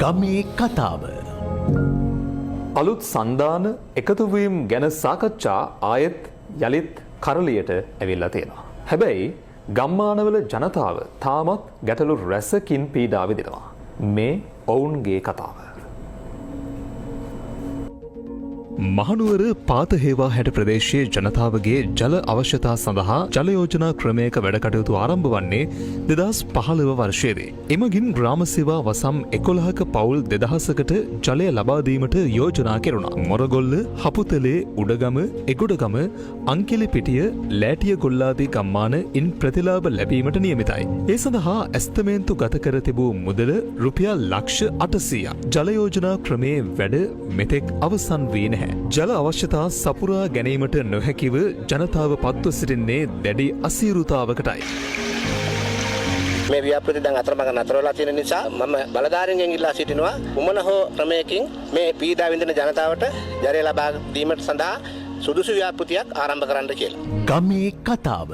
ගමේ කතාව අලුත් සන්දාන එකතුවීම් ගැන සාකච්ඡා ආයෙත් යළිත් කරලියට ඇවිල්ලා තියෙනවා. හැබැයි ගම්මානවල ජනතාව තාමත් ගැටලු රැසකින් පීඩා විඳිනවා. මේ ඔවුන්ගේ කතාව. මහනුවර පාතහේවා හැට ප්‍රදේශයේ ජනතාවගේ ජල අවශ්‍යතා සඳහා ජල යෝජනා ක්‍රමයක වැඩ කටයුතු ආරම්භ වන්නේ 2015 වර්ෂයේදී. එමගින් ග්‍රාම සේවා වසම් 11ක පවුල් 2000කට ජලය ලබා දීමට යෝජනා කෙරුණා. මොරගොල්ල, හපුතලේ, උඩගම, එගොඩගම, අංකිලිපිටිය, ලෑටිය ගොල්ලාදී ගම්මාන ඉන් ප්‍රතිලාභ ලැබීමට නියමිතයි. ඒ සඳහා ඇස්තමේන්තු ගත කර තිබූ මුදල රුපියල් ලක්ෂ 800ක්. ජල යෝජනා ක්‍රමේ වැඩ මෙතෙක් අවසන් වී නැහැ. ජල අවශ්‍යතා සපුරා ගැනීමට නොහැකිව ජනතාව පත්ව සිටින්නේ දැඩි අසීරුතාවකටයි. මේ ව්‍යාපෘති දැන් අතරමඟ නතර වෙලා තියෙන නිසා මම බලධාරීන්ගෙන් ඉල්ලා සිටිනවා කුමන හෝ ක්‍රමයකින් මේ පීඩා විඳින ජනතාවට ජලය ලබා දීමට සඳහා සුදුසු ව්‍යාපෘතියක් ආරම්භ කරන්න කියලා. ගමේ කතාව